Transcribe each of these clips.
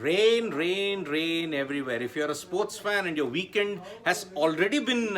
Rain, rain, rain everywhere. If you're a sports fan and your weekend has already been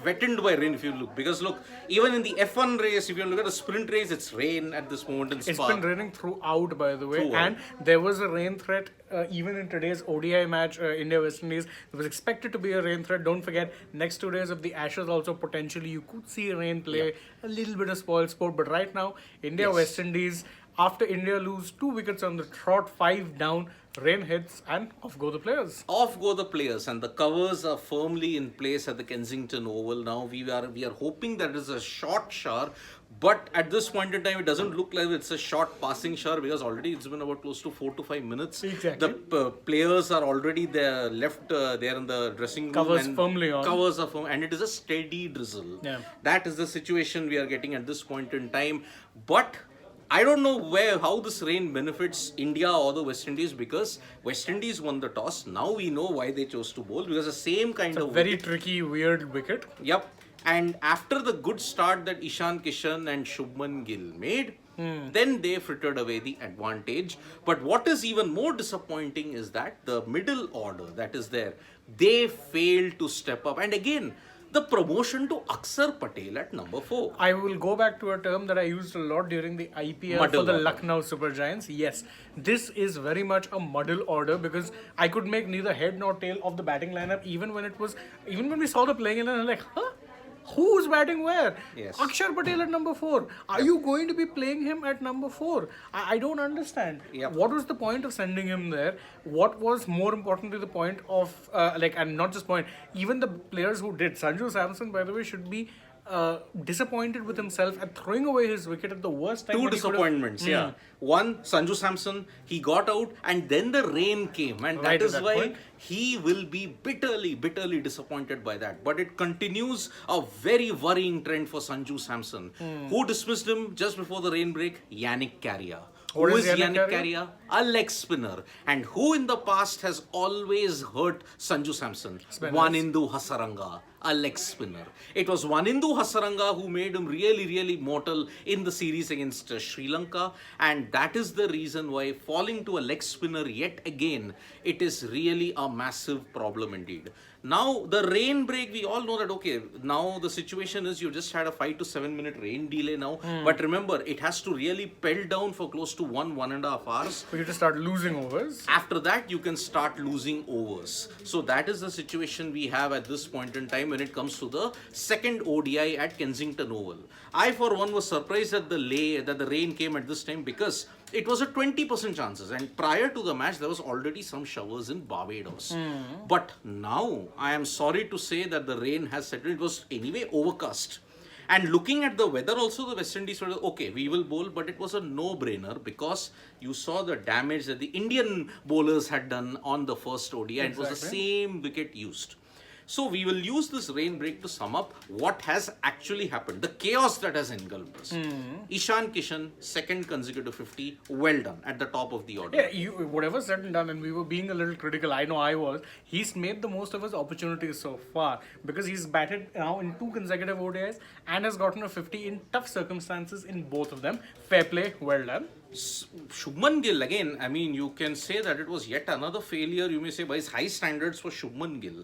wetted by rain, if you look, because look, even in the F1 race, if you look at the sprint race, it's rain at this moment in Spa. It's been raining throughout, by the way, Throughout. and there was a rain threat even in today's ODI match, India-West Indies. There was expected to be a rain threat. Don't forget, next 2 days of the Ashes also potentially you could see rain play, a little bit of spoil sport. But right now, India-West Indies, after India lose 2 wickets on the trot, 5 down, rain hits and off go the players. Off go the players, and the covers are firmly in place at the Kensington Oval. Now we are hoping that it's a short shower, but at this point in time, it doesn't look like it's a short passing shower because already it's been about close to 4 to 5 minutes. Exactly. The players are already there, left there in the dressing room. Covers and firmly on. Covers are firm, and it is a steady drizzle. Yeah. That is the situation we are getting at this point in time, but I don't know how this rain benefits India or the West Indies, because West Indies won the toss. Now we know why they chose to bowl, because the same kind of Very wicket. tricky, weird wicket. Yep. And after the good start that Ishan Kishan and Shubman Gill made, then they frittered away the advantage. But what is even more disappointing is that the middle order that is there, they failed to step up. And again, the promotion to Akshar Patel at number 4. I will go back to a term that I used a lot during the IPL Muddle for the order. Lucknow Super Giants. Yes, this is very much a muddle order, because I could make neither head nor tail of the batting lineup even when we saw the playing and I'm like, huh? Who's batting where? Yes. Akshar Patel at number 4. Are you going to be playing him at number 4? I don't understand. Yep. What was the point of sending him there? What was more importantly the point of, and not just point, even the players who did. Sanju Samson, by the way, should be disappointed with himself at throwing away his wicket at the worst time. Two when he could have- disappointments, yeah. One, Sanju Samson, he got out and then the rain came, and Right that at is that why point. he will be bitterly disappointed by that. But it continues a very worrying trend for Sanju Samson. Who dismissed him just before the rain break? Yannick Carrier. What Who is is Yannick Yannick Carrier? Carrier? A leg spinner. And who in the past has always hurt Sanju Samson? Spinners. Wanindu Hasaranga, a leg spinner. It was Wanindu Hasaranga who made him really mortal in the series against Sri Lanka, and that is the reason why falling to a leg spinner yet again, it is really a massive problem indeed. Now, the rain break, we all know that, okay, now the situation is you just had a 5 to 7 minute rain delay now. But remember, it has to really pelt down for close to 1.5 hours. For you to start losing overs. After that, you can start losing overs. So that is the situation we have at this point in time when it comes to the second ODI at Kensington Oval. I, for one, was surprised that the rain came at this time, because it was a 20% chances, and prior to the match there was already some showers in Barbados. But now I am sorry to say that the rain has settled. It was anyway overcast. And looking at the weather also, the West Indies were okay, we will bowl, but it was a no-brainer, because you saw the damage that the Indian bowlers had done on the first ODI, and it was the same wicket used. So we will use this rain break to sum up what has actually happened, the chaos that has engulfed us. Ishan Kishan, second consecutive 50, well done, at the top of the order. Yeah, whatever said and done, and we were being a little critical. I know I was. He's made the most of his opportunities so far, because he's batted now in 2 consecutive ODIs and has gotten a 50 in tough circumstances in both of them. Fair play, well done. Shubman Gill, again, I mean, you can say that it was yet another failure, you may say, by his high standards for Shubman Gill.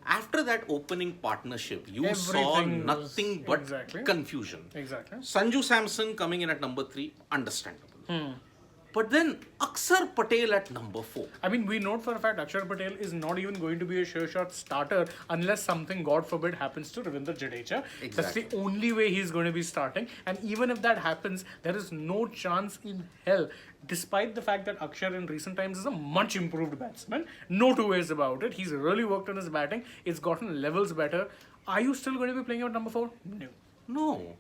After that opening partnership, you saw Everything was- nothing but Exactly. confusion. Exactly. Sanju Samson coming in at number 3, understandable. But then Akshar Patel at number 4. I mean, we know for a fact Akshar Patel is not even going to be a sure shot starter unless something, God forbid, happens to Ravindra Jadeja. Exactly. That's the only way he's going to be starting. And even if that happens, there is no chance in hell. Despite the fact that Akshar in recent times is a much improved batsman, no two ways about it. He's really worked on his batting. It's gotten levels better. Are you still going to be playing him at number 4? No. No.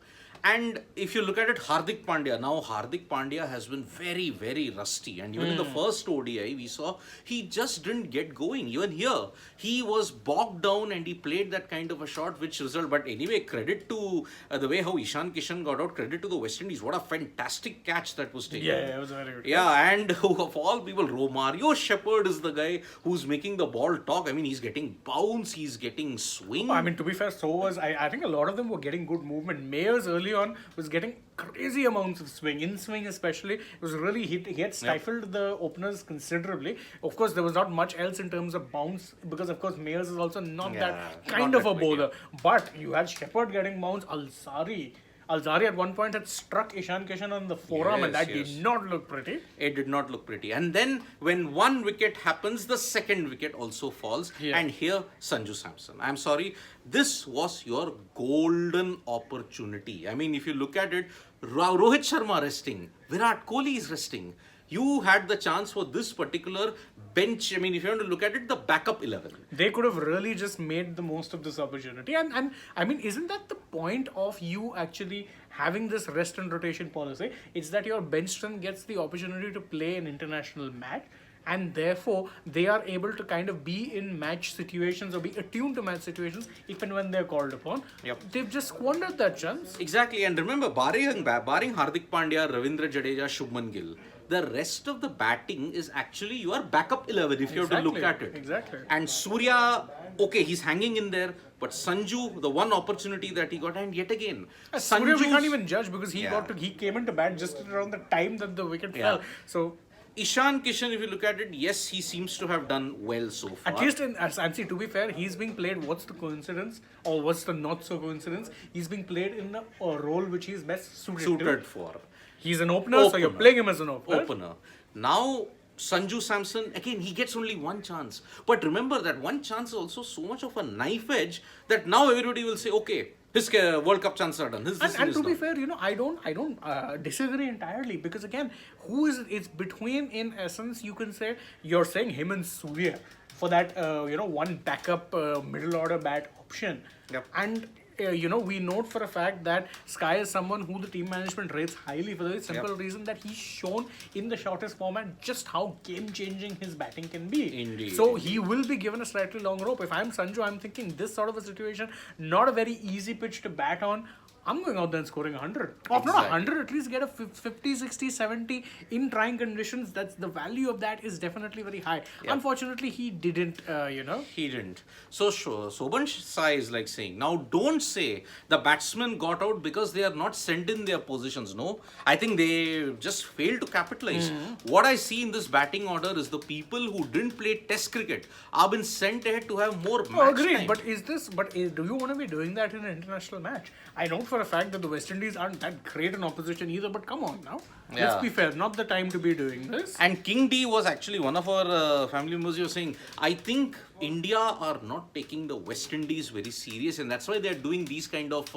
And if you look at it, Hardik Pandya has been very rusty. And even in the first ODI, we saw he just didn't get going. Even here, he was bogged down and he played that kind of a shot which resulted. But anyway, credit to the way how Ishan Kishan got out, credit to the West Indies. What a fantastic catch that was taken. Yeah, it was very good. Yeah, and of all people, Romario Shepherd is the guy who's making the ball talk. I mean, he's getting bounce, he's getting swing. I mean, to be fair, so was I think a lot of them were getting good movement. Mayers earlier early on was getting crazy amounts of swing. In swing especially, it was really, he had stifled the openers considerably. Of course, there was not much else in terms of bounce because, of course, Mayers is also not that kind not of a that quick, bowler. But you had Shepherd getting bounce, Alzari at one point had struck Ishan Kishan on the forearm, and that did not look pretty. It did not look pretty. And then when one wicket happens, the second wicket also falls. And here, Sanju Samson. I'm sorry, this was your golden opportunity. I mean, if you look at it, Rohit Sharma resting, Virat Kohli is resting. You had the chance for this particular bench. I mean, if you want to look at it, the backup 11. They could have really just made the most of this opportunity. And I mean, isn't that the point of you actually having this rest and rotation policy? It's that your bench strength gets the opportunity to play an international match. And therefore, they are able to kind of be in match situations or be attuned to match situations if and when they're called upon. They've just squandered that chance. Exactly. And remember, barring Hardik Pandya, Ravindra Jadeja, Shubman Gill, the rest of the batting is actually your backup 11 if you have to look at it. Exactly. And Surya, okay, he's hanging in there. But Sanju, the one opportunity that he got, and yet again, Surya we can't even judge because he came into bat just around the time that the wicket fell. So Ishan Kishan, if you look at it, yes, he seems to have done well so far. At least in Ansi, to be fair, he's being played. What's the coincidence, or what's the not so coincidence? He's being played in a role which he's best suited for. He's an opener, so you're playing him as an opener. Now, Sanju Samson, again, he gets only one chance. But remember that one chance is also so much of a knife edge that now everybody will say, okay, his World Cup chances are done. And to be fair, I don't disagree entirely because again, who is it's between, in essence, you can say you're saying him and Surya for that one backup middle order bat option. And we note for a fact that Sky is someone who the team management rates highly for the very simple reason that he's shown in the shortest format just how game-changing his batting can be. Indeed. So he will be given a slightly long rope. If I'm Sanju, I'm thinking this sort of a situation, not a very easy pitch to bat on. I'm going out there and scoring 100. Or not 100, at least get a 50, 60, 70 in trying conditions. That's the value of that is definitely very high. Unfortunately, he didn't, He didn't. So Soban Sai is like saying, now don't say the batsmen got out because they are not sent in their positions. No, I think they just failed to capitalize. What I see in this batting order is the people who didn't play test cricket are been sent ahead to have more match agreed. time. Do you want to be doing that in an international match? I know for a fact that the West Indies aren't that great an opposition either, but come on now. Let's be fair, not the time to be doing this. And King D was actually one of our family members. You were saying, I think India are not taking the West Indies very serious, and that's why they're doing these kind of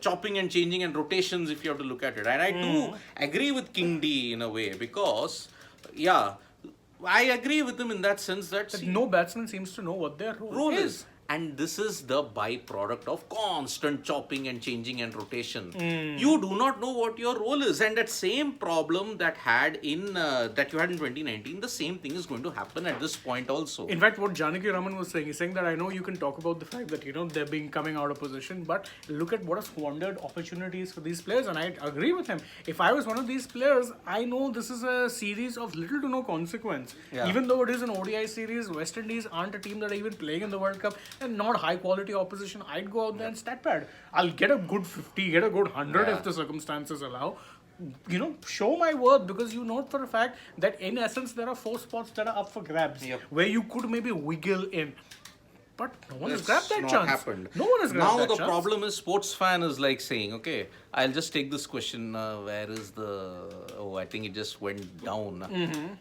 chopping and changing and rotations, if you have to look at it. And I do agree with King D in a way because, I agree with him in that sense that no batsman seems to know what their role is. And this is the byproduct of constant chopping and changing and rotation. You do not know what your role is, and that same problem that you had in 2019, the same thing is going to happen at this point also. In fact, what Janaki Raman was saying, he's saying that I know you can talk about the fact that they're being coming out of position, but look at what a squandered opportunities for these players, and I agree with him. If I was one of these players, I know this is a series of little to no consequence. Even though it is an ODI series, West Indies aren't a team that are even playing in the World Cup. And not high quality opposition, I'd go out there and stat pad. I'll get a good 50, get a good 100 if the circumstances allow. Show my worth because you know for a fact that in essence there are 4 spots that are up for grabs where you could maybe wiggle in. But no one has grabbed that chance. Happened. No one has grabbed that chance. Now the problem is sports fan is like saying, okay, I'll just take this question. Where is I think it just went down.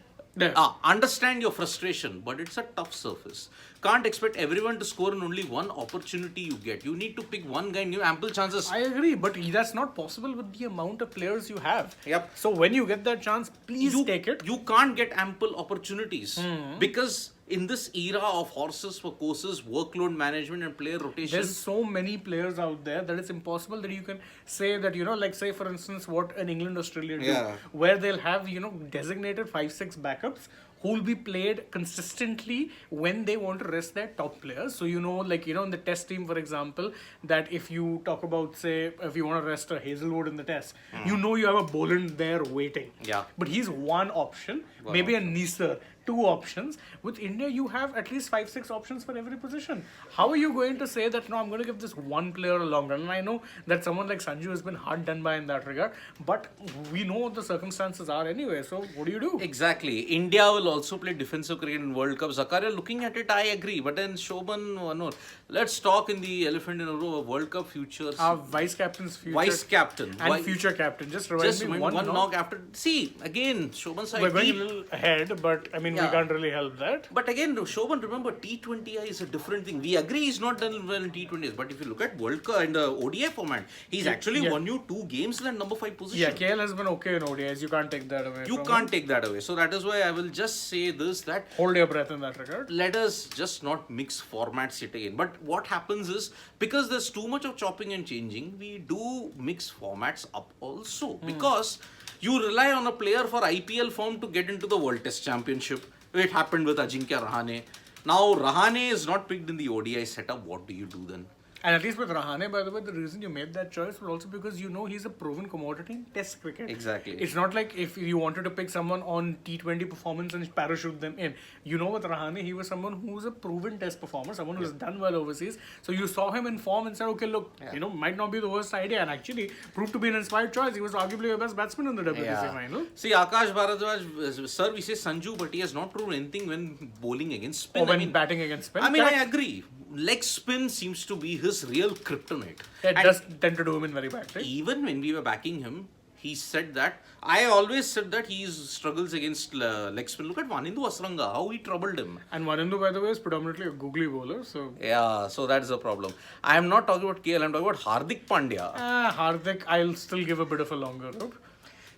Understand your frustration, but it's a tough surface. Can't expect everyone to score in only one opportunity you get. You need to pick one guy and you have ample chances. I agree, but that's not possible with the amount of players you have. Yep. So when you get that chance, please take it. You can't get ample opportunities because in this era of horses for courses, workload management and player rotation, there's so many players out there that it's impossible that you can say that, like say for instance what an England Australia do, where they'll have, designated 5-6 backups who will be played consistently when they want to rest their top players. So, in the test team, for example, that if you talk about, say, if you want to rest a Hazelwood in the test, you have a Boland there waiting. Yeah. But he's one option, maybe a Neser, 2 options. With India, you have at least 5-6 options for every position. How are you going to say that, no, I'm going to give this one player a long run? And I know that someone like Sanju has been hard done by in that regard, but we know what the circumstances are anyway. So what do you do? Exactly. India will also play defensive cricket in World Cup. Zakaria, looking at it, I agree. But then Shobhan, no, let's talk in the elephant in a row of World Cup futures. Our vice captain's future. Vice captain. And future captain. Just remind me one knock after. See, again, Shobhan side. We're going a little ahead, but I mean, we can't really help that. But again, Shobhan, remember, T20I is a different thing. We agree he's not done well in T20s. But if you look at World Cup and the ODI format, he's actually won you 2 games in that number 5 position. Yeah, KL has been okay in ODIs. You can't take that away. You can't take that away. So that is why I will just say this, that hold your breath in that regard. Let us just not mix formats yet again. But what happens is, because there's too much of chopping and changing, we do mix formats up also. Because you rely on a player for IPL form to get into the World Test Championship. It happened with Ajinkya Rahane. Now Rahane is not picked in the ODI setup. What do you do then? And at least with Rahane, by the way, the reason you made that choice was also because you know he's a proven commodity in Test cricket. Exactly. It's not like if you wanted to pick someone on T20 performance and parachute them in. You know, with Rahane, he was someone who's a proven Test performer, someone who's done well overseas. So you saw him in form and said, okay, look, might not be the worst idea, and actually proved to be an inspired choice. He was arguably your best batsman in the WBC final. See, Akash Bharadwaj, sir, we say Sanju, but he has not proved anything when bowling against spin. Or when batting against spin. I agree. Leg spin seems to be his real kryptonite. It does tend to do him in very bad, right? Even when we were backing him, he said that. I always said that he struggles against leg spin. Look at INDvWI, how he troubled him. And INDvWI, by the way, is predominantly a googly bowler. So yeah, so that's the problem. I am not talking about KL, I'm talking about Hardik Pandya. Hardik, I'll still give a bit of a longer rope.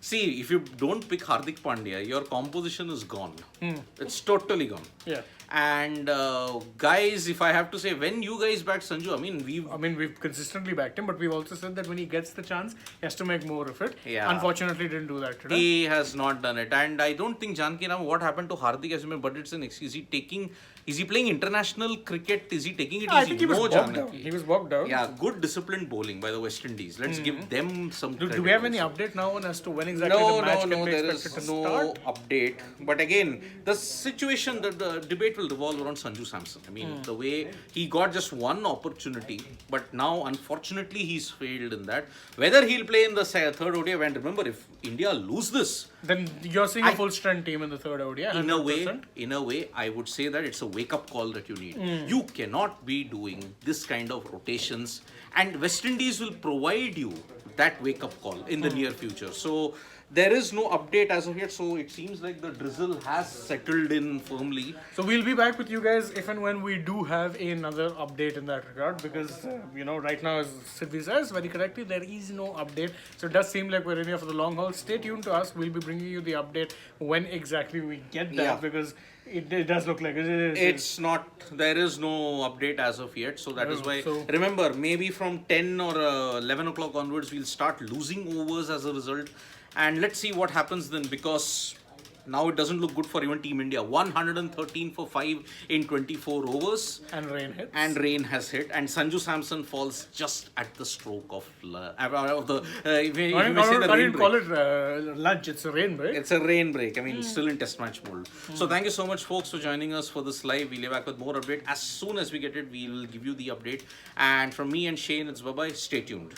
See, if you don't pick Hardik Pandya, your composition is gone. It's totally gone. Yeah. And guys, if I have to say, when you guys backed Sanju, we've consistently backed him, but we've also said that when he gets the chance, he has to make more of it. Yeah. Unfortunately, didn't do that today. He has not done it, and I don't think Janki Ram, what happened to Hardik as but it's an excuse. Is he playing international cricket? Is he taking it easy? I think he was bogged down. He was bogged down. Yeah, good disciplined bowling by the West Indies. Let's give them some credit. Do we have any update now on as to when exactly the match can be expected to start? No update. But again, the situation, the debate will revolve around Sanju Samson. The way he got just one opportunity, but now unfortunately he's failed in that. Whether he'll play in the third ODI, and remember, if India lose this, then you're seeing a full strength team in the third ODI. 100%. In a way, I would say that it's a wake-up call that you need. You cannot be doing this kind of rotations, and West Indies will provide you that wake-up call in the near future. So there is no update as of yet. So it seems like the drizzle has settled in firmly. So we'll be back with you guys if and when we do have another update in that regard, because right now, as Sidvi says very correctly, there is no update. So it does seem like we're in here for the long haul. Stay tuned to us. We'll be bringing you the update when exactly we get that, because it does look like it's not. There is no update as of yet. So that is why. Remember, maybe from 10 or 11 o'clock onwards, we'll start losing overs as a result. And let's see what happens then, because now it doesn't look good for even Team India. 113 for 5 in 24 overs. And rain hits. And rain has hit. And Sanju Samson falls just at the stroke of the... I didn't call it lunch. It's a rain break. It's a rain break. Still in test match mode. So thank you so much, folks, for joining us for this live. We'll be back with more update. As soon as we get it, we'll give you the update. And from me and Shane, it's bye-bye. Stay tuned.